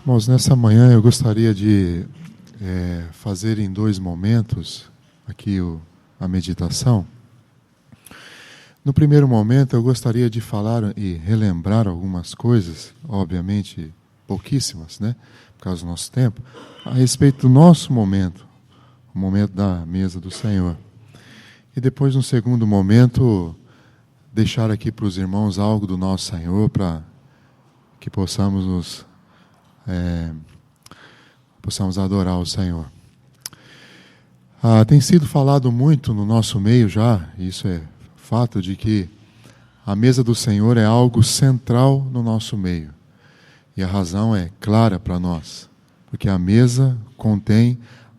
Irmãos, nessa manhã eu gostaria de fazer em dois momentos aqui a meditação. No primeiro momento eu gostaria de falar e relembrar algumas coisas, obviamente pouquíssimas, né, por causa do nosso tempo, a respeito do nosso momento, o momento da mesa do Senhor. E depois, no segundo momento, deixar aqui para os irmãos algo do nosso Senhor para que possamos adorar o Senhor. Tem sido falado muito no nosso meio já, isso é fato, de que a mesa do Senhor é algo central no nosso meio. E a razão é clara para nós, porque a mesa contém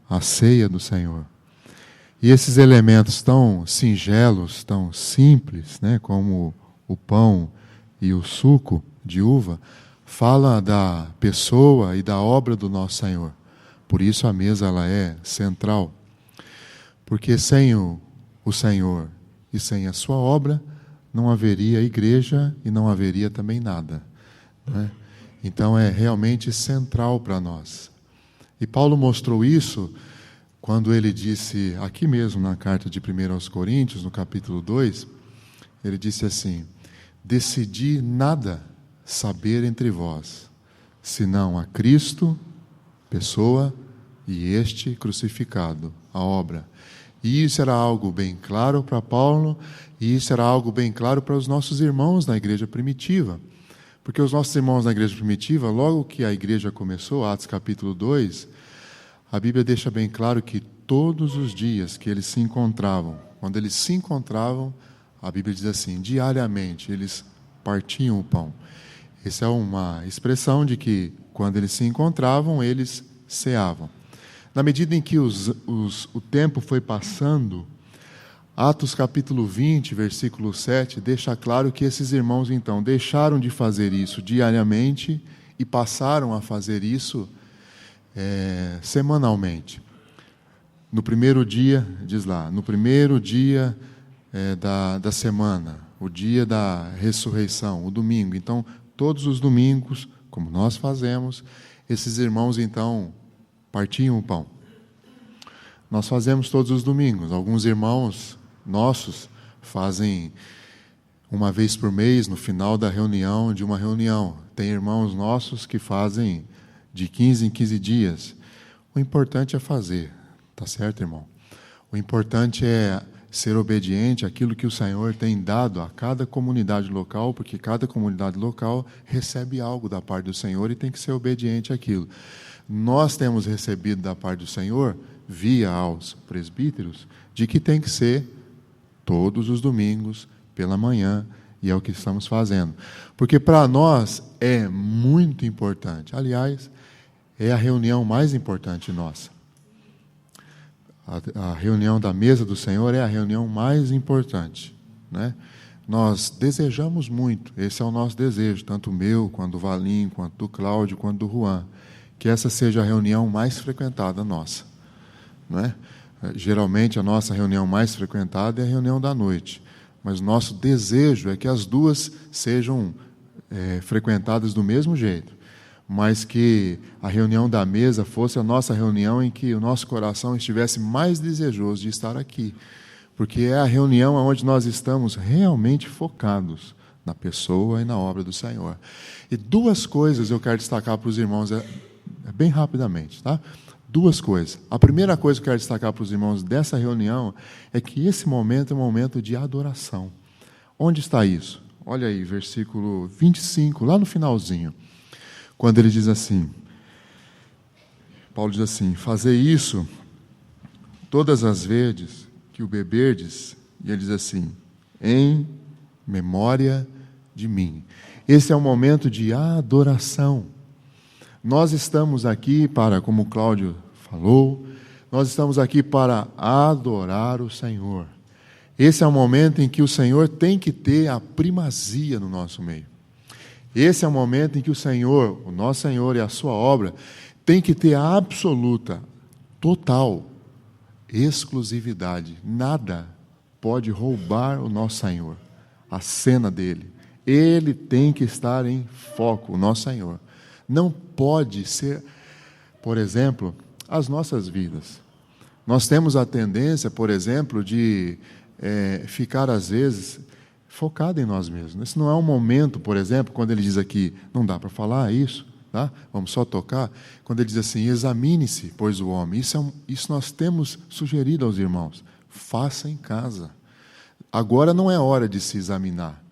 a ceia do Senhor. E esses elementos tão singelos, tão simples, né, como o pão e o suco de uva, fala da pessoa e da obra do nosso Senhor. Por isso a mesa ela é central. Porque sem o Senhor e sem a sua obra, não haveria igreja e não haveria também nada, né? Então é realmente central para nós. E Paulo mostrou isso quando ele disse, aqui mesmo na carta de 1 aos Coríntios, no capítulo 2, ele disse assim: decidi nada saber entre vós, senão a Cristo, pessoa, e este crucificado, a obra. E isso era algo bem claro para Paulo, e isso era algo bem claro para os nossos irmãos na igreja primitiva. Porque os nossos irmãos na igreja primitiva, logo que a igreja começou, Atos capítulo 2, a Bíblia deixa bem claro que todos os dias que eles se encontravam, quando eles se encontravam, a Bíblia diz assim, diariamente eles partiam o pão. Essa é uma expressão de que quando eles se encontravam, eles ceavam. Na medida em que o tempo foi passando, Atos capítulo 20, versículo 7, deixa claro que esses irmãos então deixaram de fazer isso diariamente e passaram a fazer isso semanalmente. No primeiro dia, diz lá, no primeiro dia da semana, o dia da ressurreição, o domingo. Então, todos os domingos, como nós fazemos, esses irmãos então partiam o pão. Nós fazemos todos os domingos. Alguns irmãos nossos fazem uma vez por mês, no final da reunião, de uma reunião. Tem irmãos nossos que fazem de 15 em 15 dias. O importante é fazer, tá certo, irmão? O importante é ser obediente àquilo que o Senhor tem dado a cada comunidade local, porque cada comunidade local recebe algo da parte do Senhor e tem que ser obediente àquilo. Nós temos recebido da parte do Senhor, via aos presbíteros, de que tem que ser todos os domingos, pela manhã, e é o que estamos fazendo. Porque para nós é muito importante. Aliás, é a reunião mais importante nossa. A reunião da mesa do Senhor é a reunião mais importante, né? Nós desejamos muito, esse é o nosso desejo, tanto o meu, quanto do Valim, quanto do Cláudio, quanto do Juan, que essa seja a reunião mais frequentada nossa, não é? Geralmente a nossa reunião mais frequentada é a reunião da noite, mas nosso desejo é que as duas sejam frequentadas do mesmo jeito, mas que a reunião da mesa fosse a nossa reunião em que o nosso coração estivesse mais desejoso de estar aqui, porque é a reunião onde nós estamos realmente focados na pessoa e na obra do Senhor. E duas coisas eu quero destacar para os irmãos, bem rapidamente, tá? Duas coisas. A primeira coisa que eu quero destacar para os irmãos dessa reunião é que esse momento é um momento de adoração. Onde está isso? Olha aí, versículo 25, lá no finalzinho. Quando ele diz assim, Paulo diz assim, fazei isso todas as vezes que o beberdes, e ele diz assim, em memória de mim. Esse é um momento de adoração. Nós estamos aqui para, como o Cláudio falou, nós estamos aqui para adorar o Senhor. Esse é o momento em que o Senhor tem que ter a primazia no nosso meio. Esse é o momento em que o Senhor, o nosso Senhor e a sua obra, tem que ter a absoluta, total exclusividade. Nada pode roubar o nosso Senhor, a cena dele. Ele tem que estar em foco, o nosso Senhor. Não pode ser, por exemplo, as nossas vidas. Nós temos a tendência, por exemplo, de ficar, às vezes, focado em nós mesmos. Esse não é um momento, por exemplo, quando ele diz aqui, não dá para falar isso, tá? Vamos só tocar. Quando ele diz assim, examine-se, pois o homem. Isso nós temos sugerido aos irmãos. Faça em casa. Agora não é hora de se examinar.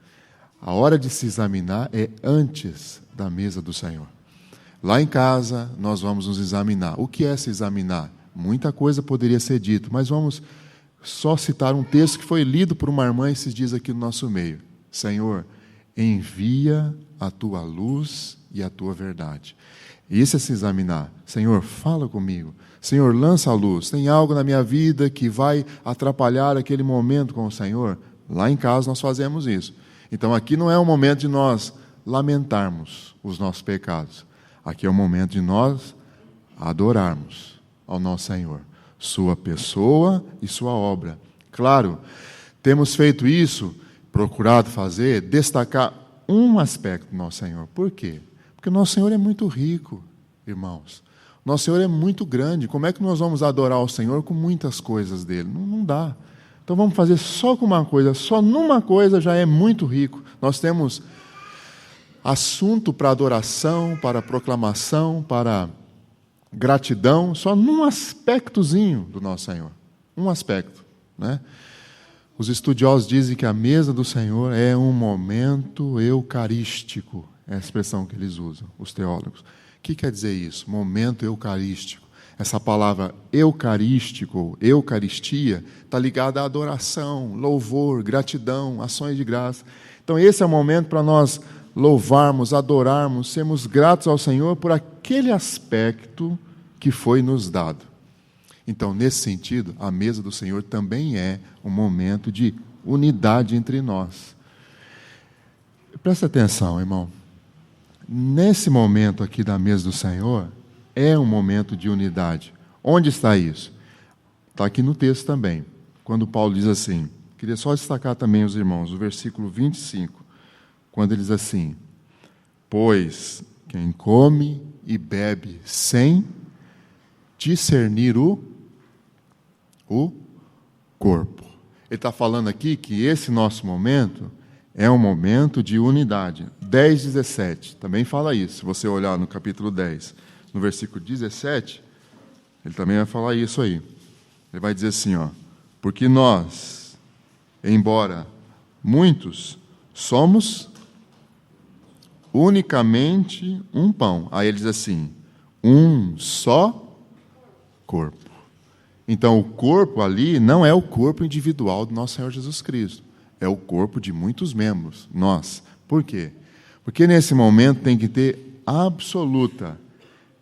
A hora de se examinar é antes da mesa do Senhor. Lá em casa, nós vamos nos examinar. O que é se examinar? Muita coisa poderia ser dito, mas vamos só citar um texto que foi lido por uma irmã esses dias aqui no nosso meio. Senhor, envia a tua luz e a tua verdade. Isso é se examinar. Senhor, fala comigo. Senhor, lança a luz. Tem algo na minha vida que vai atrapalhar aquele momento com o Senhor? Lá em casa nós fazemos isso. Então aqui não é o momento de nós lamentarmos os nossos pecados. Aqui é o momento de nós adorarmos ao nosso Senhor, sua pessoa e sua obra. Claro, temos feito isso, procurado fazer, destacar um aspecto do nosso Senhor. Por quê? Porque o nosso Senhor é muito rico, irmãos. Nosso Senhor é muito grande. Como é que nós vamos adorar o Senhor com muitas coisas dele? Não dá. Então vamos fazer só com uma coisa. Só numa coisa já é muito rico. Nós temos assunto para adoração, para proclamação, para gratidão, só num aspectozinho do nosso Senhor. Um aspecto, né? Os estudiosos dizem que a mesa do Senhor é um momento eucarístico. É a expressão que eles usam, os teólogos. O que quer dizer isso? Momento eucarístico. Essa palavra eucarístico, eucaristia, está ligada à adoração, louvor, gratidão, ações de graça. Então esse é o momento para nós louvarmos, adorarmos, sermos gratos ao Senhor por aquele aspecto que foi nos dado. Então, nesse sentido, a mesa do Senhor também é um momento de unidade entre nós. Presta atenção, irmão. Nesse momento aqui da mesa do Senhor, é um momento de unidade. Onde está isso? Está aqui no texto também. Quando Paulo diz assim, queria só destacar também os irmãos, o versículo 25, quando ele diz assim, pois quem come e bebe sem discernir o corpo. Ele está falando aqui que esse nosso momento é um momento de unidade. 10:17 também fala isso. Se você olhar no capítulo 10, no versículo 17, ele também vai falar isso aí. Ele vai dizer assim, ó, porque nós, embora muitos, somos unicamente um pão. Aí ele diz assim, um só corpo. Então, o corpo ali não é o corpo individual do nosso Senhor Jesus Cristo. É o corpo de muitos membros, nós. Por quê? Porque nesse momento tem que ter absoluta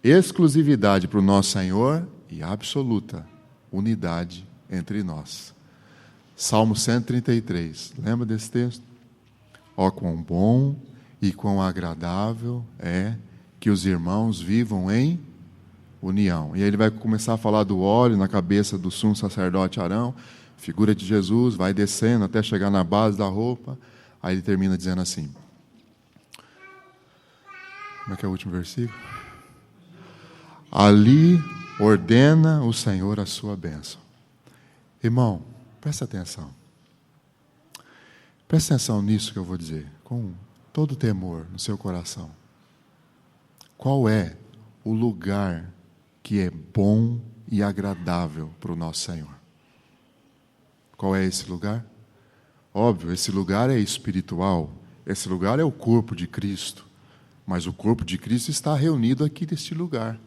exclusividade para o nosso Senhor e absoluta unidade entre nós. Salmo 133, lembra desse texto? Ó, quão bom e quão agradável é que os irmãos vivam em união. E aí ele vai começar a falar do óleo na cabeça do sumo sacerdote Arão, figura de Jesus, vai descendo até chegar na base da roupa. Aí ele termina dizendo assim. Como é que é o último versículo? Ali ordena o Senhor a sua bênção. Irmão, presta atenção. Presta atenção nisso que eu vou dizer, com todo temor no seu coração. Qual é o lugar que é bom e agradável para o nosso Senhor? Qual é esse lugar? Óbvio, esse lugar é espiritual, esse lugar é o corpo de Cristo, mas o corpo de Cristo está reunido aqui neste lugar.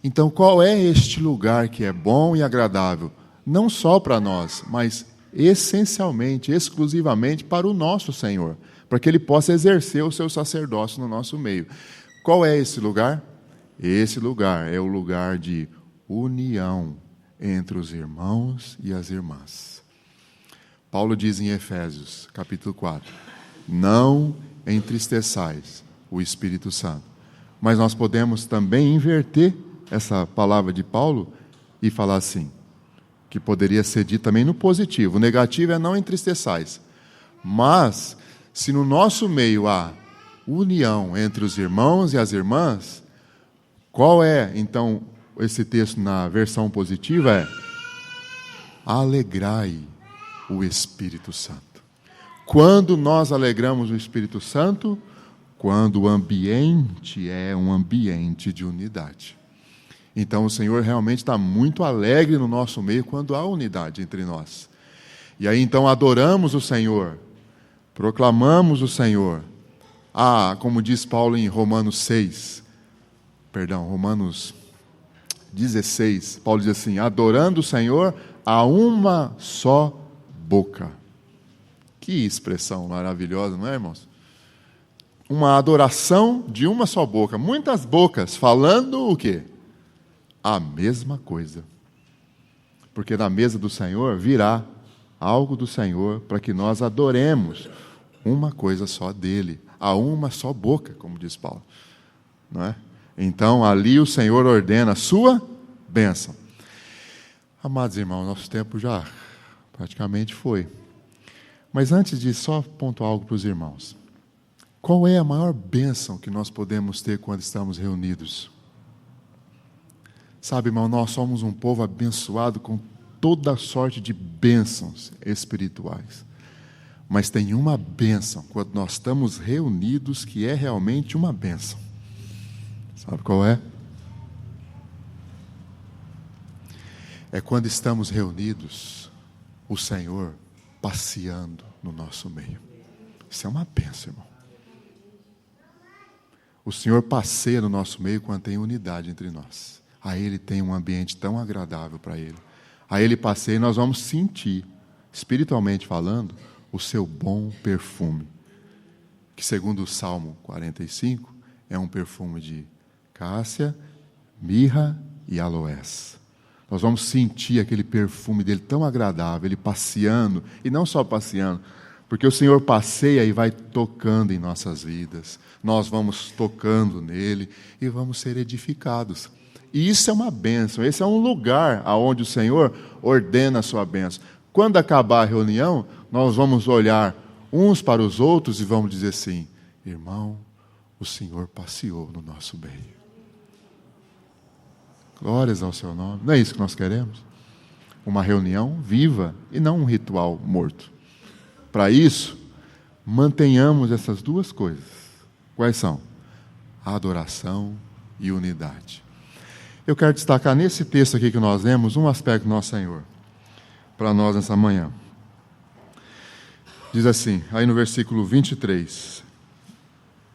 Então, qual é este lugar que é bom e agradável? Não só para nós, mas essencialmente, exclusivamente para o nosso Senhor, para que Ele possa exercer o seu sacerdócio no nosso meio. Qual é esse lugar? Esse lugar é o lugar de união entre os irmãos e as irmãs. Paulo diz em Efésios, capítulo 4, não entristeçais o Espírito Santo. Mas nós podemos também inverter essa palavra de Paulo e falar assim, que poderia ser dito também no positivo. O negativo é não entristeçais. Mas, se no nosso meio há união entre os irmãos e as irmãs, qual é, então, esse texto na versão positiva? É: alegrai o Espírito Santo. Quando nós alegramos o Espírito Santo? Quando o ambiente é um ambiente de unidade. Então o Senhor realmente está muito alegre no nosso meio quando há unidade entre nós. E aí então adoramos o Senhor, proclamamos o Senhor. Como diz Paulo em Romanos 16, Paulo diz assim: adorando o Senhor a uma só boca. Que expressão maravilhosa, não é, irmãos? Uma adoração de uma só boca, muitas bocas falando o quê? A mesma coisa. Porque na mesa do Senhor virá algo do Senhor para que nós adoremos uma coisa só dele, a uma só boca, como diz Paulo, não é? Então ali o Senhor ordena a sua bênção. Amados irmãos, nosso tempo já praticamente foi. Mas antes de só pontuar algo para os irmãos, qual é a maior bênção que nós podemos ter quando estamos reunidos? Sabe, irmão, nós somos um povo abençoado com toda sorte de bênçãos espirituais. Mas tem uma bênção quando nós estamos reunidos que é realmente uma bênção. Sabe qual é? É quando estamos reunidos, o Senhor passeando no nosso meio. Isso é uma bênção, irmão. O Senhor passeia no nosso meio quando tem unidade entre nós. Aí Ele tem um ambiente tão agradável para Ele. Aí Ele passeia e nós vamos sentir, espiritualmente falando, o seu bom perfume. Que segundo o Salmo 45, é um perfume de cássia, mirra e aloés. Nós vamos sentir aquele perfume dele tão agradável, Ele passeando, e não só passeando, porque o Senhor passeia e vai tocando em nossas vidas. Nós vamos tocando nele e vamos ser edificados. E isso é uma bênção, esse é um lugar onde o Senhor ordena a sua bênção. Quando acabar a reunião, nós vamos olhar uns para os outros e vamos dizer assim: irmão, o Senhor passeou no nosso meio. Glórias ao seu nome. Não é isso que nós queremos? Uma reunião viva e não um ritual morto. Para isso, mantenhamos essas duas coisas. Quais são? A adoração e unidade. Eu quero destacar nesse texto aqui que nós lemos um aspecto do nosso Senhor, para nós nessa manhã. Diz assim, aí no versículo 23,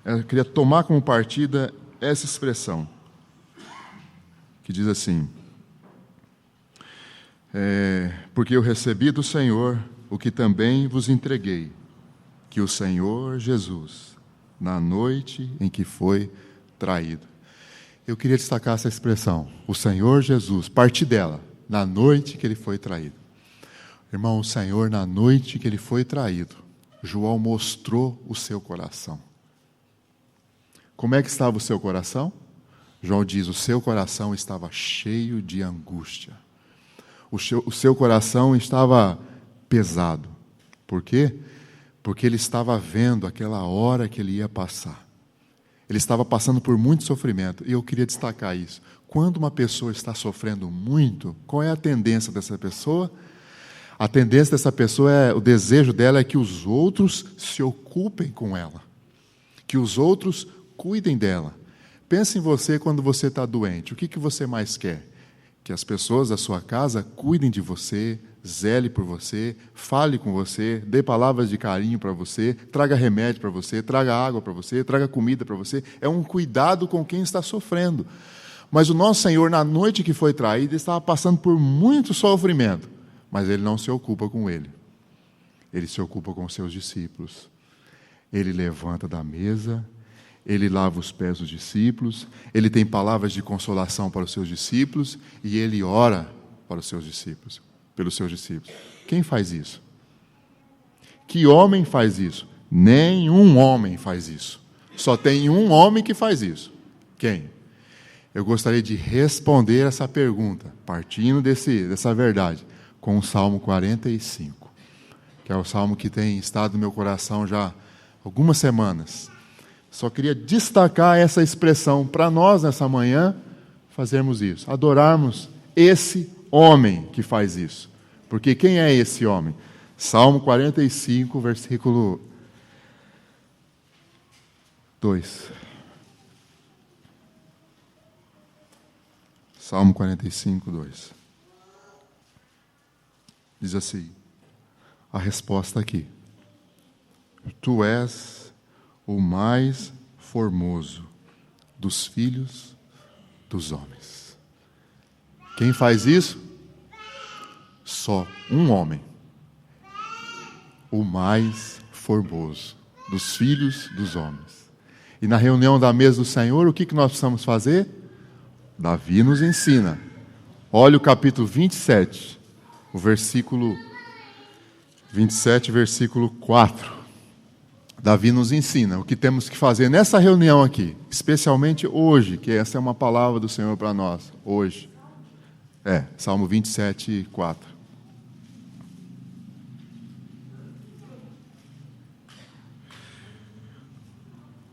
eu queria tomar como partida essa expressão, que diz assim: porque eu recebi do Senhor o que também vos entreguei, que o Senhor Jesus, na noite em que foi traído. Eu queria destacar essa expressão, o Senhor Jesus, parte dela, na noite que ele foi traído. Irmão, o Senhor, na noite que ele foi traído, João mostrou o seu coração. Como é que estava o seu coração? João diz, o seu coração estava cheio de angústia. O seu coração estava pesado. Por quê? Porque ele estava vendo aquela hora que ele ia passar. Ele estava passando por muito sofrimento. E eu queria destacar isso. Quando uma pessoa está sofrendo muito, qual é a tendência dessa pessoa? A tendência dessa pessoa, o desejo dela é que os outros se ocupem com ela. Que os outros cuidem dela. Pense em você quando você está doente. O que você mais quer? Que as pessoas da sua casa cuidem de você, zele por você, fale com você, dê palavras de carinho para você, traga remédio para você, traga água para você, traga comida para você. É um cuidado com quem está sofrendo. Mas o nosso Senhor, na noite que foi traído, estava passando por muito sofrimento. Mas Ele não se ocupa com ele. Ele se ocupa com os seus discípulos. Ele levanta da mesa, Ele lava os pés dos discípulos, Ele tem palavras de consolação para os seus discípulos e Ele ora para os seus discípulos, pelos seus discípulos. Quem faz isso? Que homem faz isso? Nenhum homem faz isso. Só tem um homem que faz isso. Quem? Eu gostaria de responder essa pergunta, partindo dessa verdade, com o Salmo 45, que é o salmo que tem estado no meu coração já algumas semanas. Só queria destacar essa expressão para nós nessa manhã fazermos isso, adorarmos esse homem que faz isso. Porque quem é esse homem? Salmo 45, versículo 2. Salmo 45, 2. Diz assim, a resposta aqui. Tu és o mais formoso dos filhos dos homens. Quem faz isso? Só um homem. O mais formoso dos filhos dos homens. E na reunião da mesa do Senhor, o que nós precisamos fazer? Davi nos ensina. Olha o capítulo 27, o versículo 27, versículo 4. Davi nos ensina o que temos que fazer nessa reunião aqui, especialmente hoje, que essa é uma palavra do Senhor para nós, hoje. Salmo 27, 4.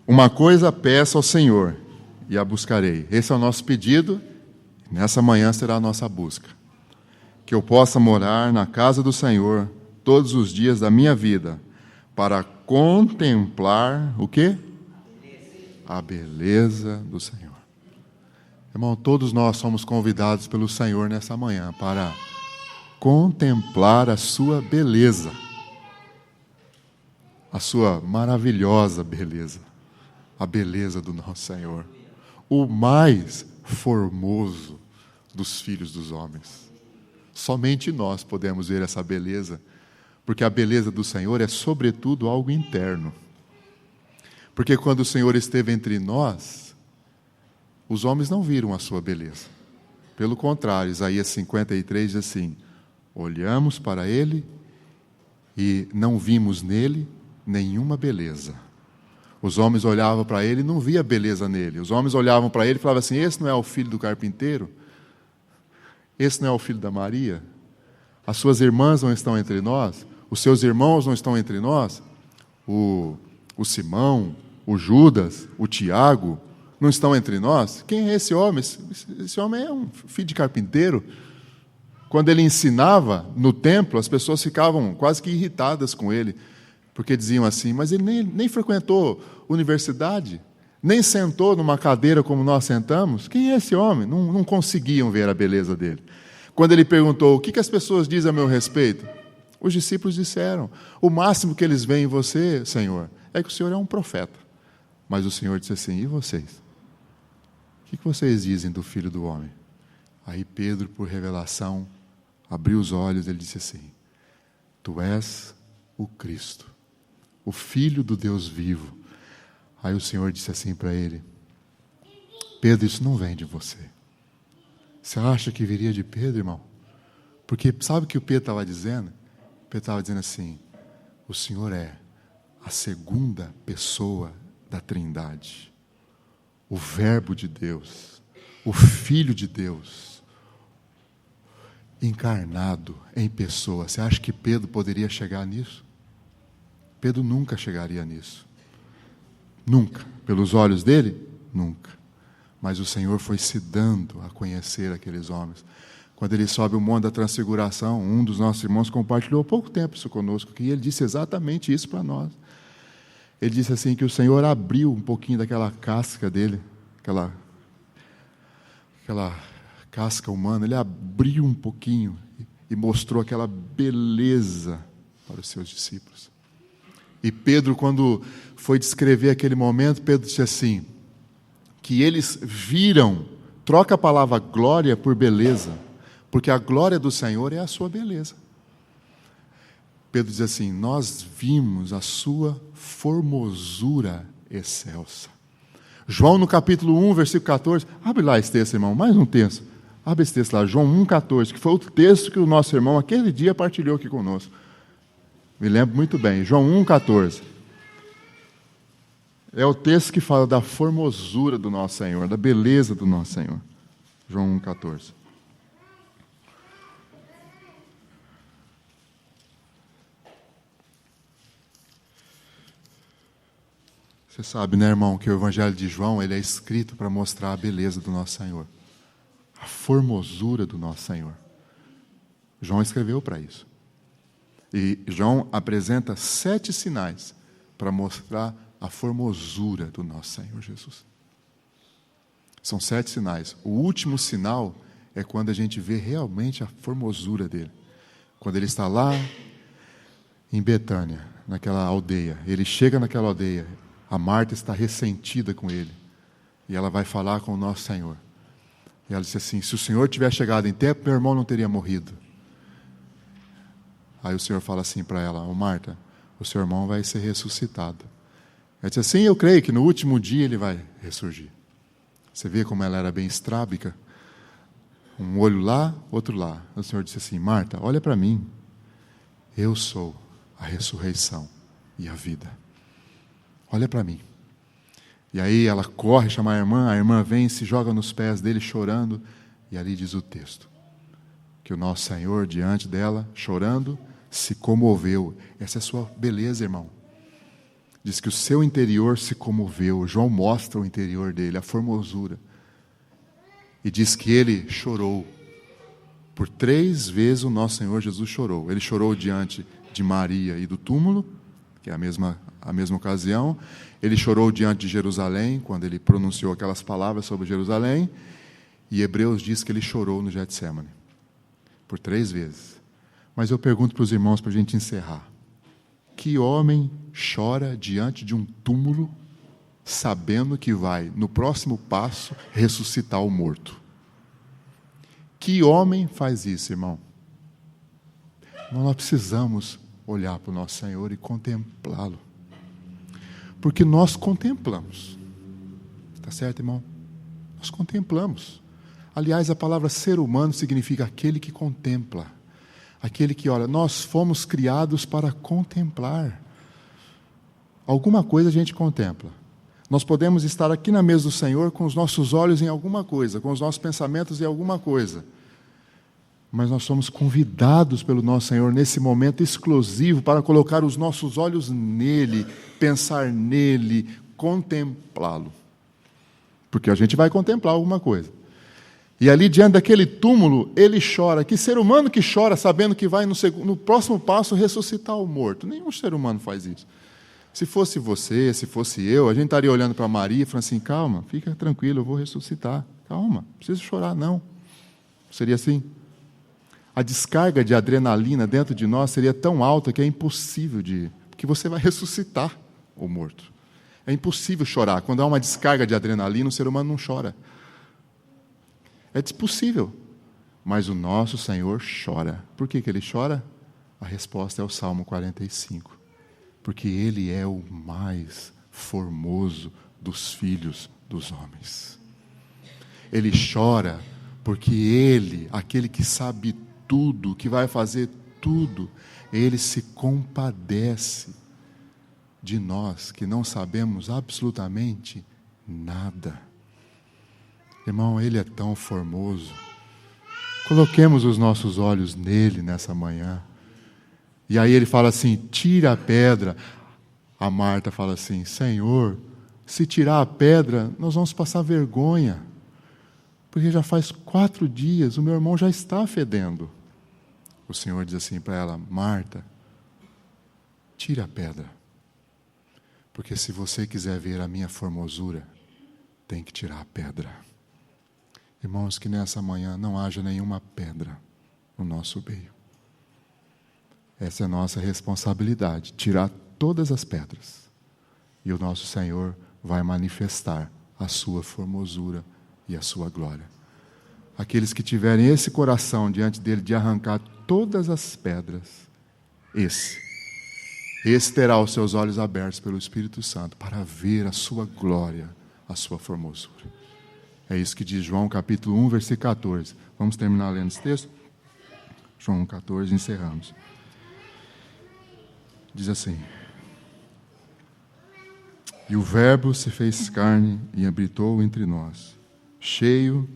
Uma coisa peço ao Senhor, e a buscarei. Esse é o nosso pedido, nessa manhã será a nossa busca. Que eu possa morar na casa do Senhor todos os dias da minha vida, para contemplar o quê? A beleza do Senhor. Irmão, todos nós somos convidados pelo Senhor nessa manhã para contemplar a sua beleza, a sua maravilhosa beleza, a beleza do nosso Senhor, o mais formoso dos filhos dos homens. Somente nós podemos ver essa beleza, porque a beleza do Senhor é sobretudo algo interno. Porque quando o Senhor esteve entre nós, os homens não viram a sua beleza. Pelo contrário, Isaías 53 diz assim, olhamos para ele e não vimos nele nenhuma beleza. Os homens olhavam para ele e não via beleza nele. Os homens olhavam para ele e falavam assim, esse não é o filho do carpinteiro? Esse não é o filho da Maria? As suas irmãs não estão entre nós? Os seus irmãos não estão entre nós? O Simão, o Judas, o Tiago, não estão entre nós? Quem é esse homem? Esse homem é um filho de carpinteiro. Quando ele ensinava no templo, as pessoas ficavam quase que irritadas com ele, porque diziam assim, mas ele nem frequentou universidade, nem sentou numa cadeira como nós sentamos. Quem é esse homem? Não conseguiam ver a beleza dele. Quando ele perguntou, o que as pessoas dizem a meu respeito? Os discípulos disseram, o máximo que eles veem em você, Senhor, é que o Senhor é um profeta. Mas o Senhor disse assim, e vocês? O que vocês dizem do Filho do Homem? Aí Pedro, por revelação, abriu os olhos e ele disse assim, tu és o Cristo, o Filho do Deus vivo. Aí o Senhor disse assim para ele, Pedro, isso não vem de você. Você acha que viria de Pedro, irmão? Porque sabe o que o Pedro estava dizendo? Pedro estava dizendo assim, o Senhor é a segunda pessoa da Trindade, o Verbo de Deus, o Filho de Deus, encarnado em pessoa. Você acha que Pedro poderia chegar nisso? Pedro nunca chegaria nisso. Nunca. Pelos olhos dele? Nunca. Mas o Senhor foi se dando a conhecer aqueles homens. Quando ele sobe o monte da transfiguração, um dos nossos irmãos compartilhou há pouco tempo isso conosco, que ele disse exatamente isso para nós. Ele disse assim, que o Senhor abriu um pouquinho daquela casca dele, aquela casca humana, ele abriu um pouquinho e mostrou aquela beleza para os seus discípulos. E Pedro, quando foi descrever aquele momento, Pedro disse assim, que eles viram, troca a palavra glória por beleza, porque a glória do Senhor é a sua beleza. Pedro diz assim, nós vimos a sua formosura excelsa. João no capítulo 1, versículo 14, abre lá esse texto, irmão, mais um texto. Abre esse texto lá, João 1, 14, que foi o texto que o nosso irmão aquele dia partilhou aqui conosco. Me lembro muito bem, João 1, 14. É o texto que fala da formosura do nosso Senhor, da beleza do nosso Senhor. João 1, 14. Você sabe, né, irmão, que o Evangelho de João ele é escrito para mostrar a beleza do nosso Senhor, a formosura do nosso Senhor. João escreveu para isso. E João apresenta 7 sinais para mostrar a formosura do nosso Senhor Jesus. São 7 sinais. O último sinal é quando a gente vê realmente a formosura dele. Quando ele está lá em Betânia, naquela aldeia. Ele chega naquela aldeia. A Marta está ressentida com ele. E ela vai falar com o nosso Senhor. E ela disse assim: se o Senhor tivesse chegado em tempo, meu irmão não teria morrido. Aí o Senhor fala assim para ela: ô Marta, o seu irmão vai ser ressuscitado. Ela disse assim: eu creio que no último dia ele vai ressurgir. Você vê como ela era bem estrábica? Um olho lá, outro lá. O Senhor disse assim: Marta, olha para mim. Eu sou a ressurreição e a vida. Olha para mim. E aí ela corre chamar a irmã vem, se joga nos pés dele chorando. E ali diz o texto, que o nosso Senhor, diante dela, chorando, se comoveu. Essa é a sua beleza, irmão. Diz que o seu interior se comoveu. João mostra o interior dele, a formosura. E diz que ele chorou. Por 3 vezes o nosso Senhor Jesus chorou. Ele chorou diante de Maria e do túmulo, que é a mesma ocasião. Ele chorou diante de Jerusalém, quando ele pronunciou aquelas palavras sobre Jerusalém. E Hebreus diz que ele chorou no Getsêmani. Por 3 vezes. Mas eu pergunto para os irmãos, para a gente encerrar. Que homem chora diante de um túmulo, sabendo que vai, no próximo passo, ressuscitar o morto? Que homem faz isso, irmão? Nós precisamos olhar para o nosso Senhor e contemplá-lo. Porque nós contemplamos. Está certo, irmão? Nós contemplamos. Aliás, a palavra ser humano significa aquele que contempla. Aquele que olha. Nós fomos criados para contemplar. Alguma coisa a gente contempla. Nós podemos estar aqui na mesa do Senhor com os nossos olhos em alguma coisa, com os nossos pensamentos em alguma coisa. Mas nós somos convidados pelo nosso Senhor nesse momento exclusivo para colocar os nossos olhos nele, pensar nele, contemplá-lo. Porque a gente vai contemplar alguma coisa. E ali diante daquele túmulo, ele chora. Que ser humano que chora sabendo que vai no próximo passo ressuscitar o morto? Nenhum ser humano faz isso. Se fosse você, se fosse eu, a gente estaria olhando para Maria e falando assim: calma, fica tranquilo, eu vou ressuscitar. Calma, não precisa chorar, não. Seria assim? A descarga de adrenalina dentro de nós seria tão alta que é impossível porque você vai ressuscitar o morto. É impossível chorar. Quando há uma descarga de adrenalina, o ser humano não chora. É impossível. Mas o nosso Senhor chora. Por que ele chora? A resposta é o Salmo 45. Porque Ele é o mais formoso dos filhos dos homens. Ele chora porque Ele, aquele que sabe tudo, que vai fazer tudo, Ele se compadece de nós que não sabemos absolutamente nada. Irmão, Ele é tão formoso. Coloquemos os nossos olhos nele nessa manhã. E aí ele fala assim: tira a pedra. A Marta fala assim: Senhor, se tirar a pedra, nós vamos passar vergonha. Porque já faz 4 dias, o meu irmão já está fedendo. O Senhor diz assim para ela: Marta, tira a pedra. Porque se você quiser ver a minha formosura, tem que tirar a pedra. Irmãos, que nessa manhã não haja nenhuma pedra no nosso meio. Essa é a nossa responsabilidade, tirar todas as pedras. E o nosso Senhor vai manifestar a sua formosura e a sua glória. Aqueles que tiverem esse coração diante dele de arrancar todas as pedras, esse terá os seus olhos abertos pelo Espírito Santo para ver a sua glória, a sua formosura. É isso que diz João capítulo 1, versículo 14. Vamos terminar lendo esse texto? João 14, encerramos. Diz assim: e o Verbo se fez carne e habitou entre nós, cheio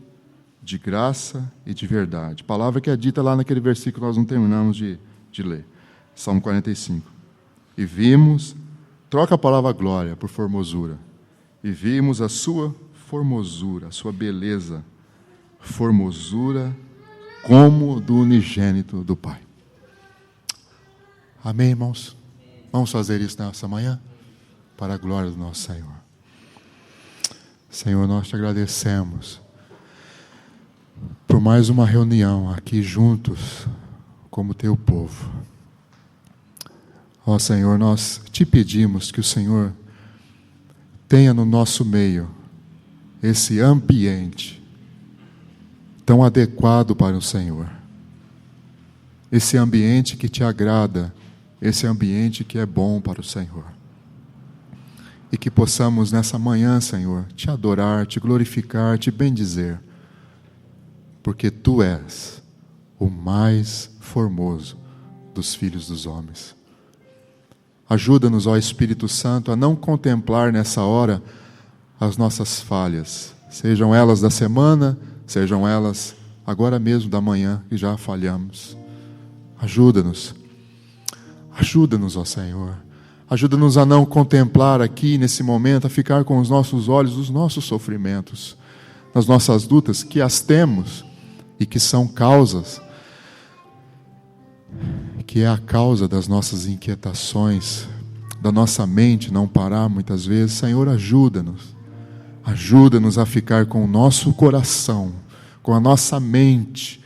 de graça e de verdade. Palavra que é dita lá naquele versículo que nós não terminamos de ler. Salmo 45. E vimos Troca a palavra glória por formosura. E vimos a sua formosura, a sua beleza, formosura como do unigênito do Pai. Amém, irmãos? Vamos fazer isso nessa manhã? Para a glória do nosso Senhor. Senhor, nós te agradecemos por mais uma reunião aqui juntos, como teu povo. Ó Senhor, nós te pedimos que o Senhor tenha no nosso meio esse ambiente tão adequado para o Senhor. Esse ambiente que te agrada, esse ambiente que é bom para o Senhor. E que possamos nessa manhã, Senhor, te adorar, te glorificar, te bendizer. Porque tu és o mais formoso dos filhos dos homens. Ajuda-nos, ó Espírito Santo, a não contemplar nessa hora as nossas falhas, sejam elas da semana, sejam elas agora mesmo da manhã, que já falhamos. Ajuda-nos, ó Senhor. Ajuda-nos a não contemplar aqui nesse momento, a ficar com os nossos olhos os nossos sofrimentos, nas nossas lutas, que as temos e que são causas, que é a causa das nossas inquietações, da nossa mente não parar muitas vezes. Senhor, ajuda-nos a ficar com o nosso coração, com a nossa mente,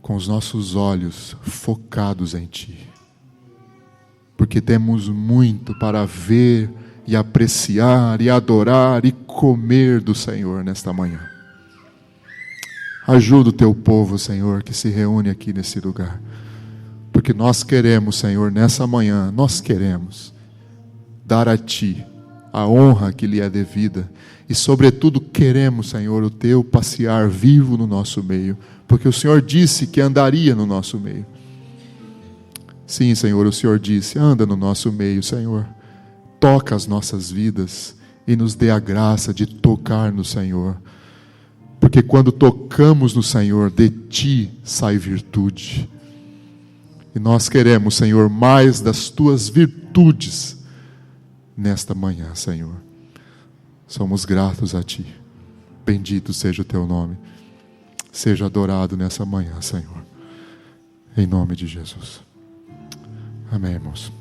com os nossos olhos focados em Ti. Porque temos muito para ver e apreciar e adorar e comer do Senhor nesta manhã. Ajuda o teu povo, Senhor, que se reúne aqui nesse lugar. Porque nós queremos, Senhor, nessa manhã, nós queremos dar a Ti a honra que lhe é devida. E, sobretudo, queremos, Senhor, o Teu passear vivo no nosso meio. Porque o Senhor disse que andaria no nosso meio. Sim, Senhor, o Senhor disse, anda no nosso meio, Senhor. Toca as nossas vidas e nos dê a graça de tocar no Senhor. Porque quando tocamos no Senhor, de Ti sai virtude. E nós queremos, Senhor, mais das Tuas virtudes nesta manhã, Senhor. Somos gratos a Ti. Bendito seja o Teu nome. Seja adorado nessa manhã, Senhor. Em nome de Jesus. Amém, irmãos.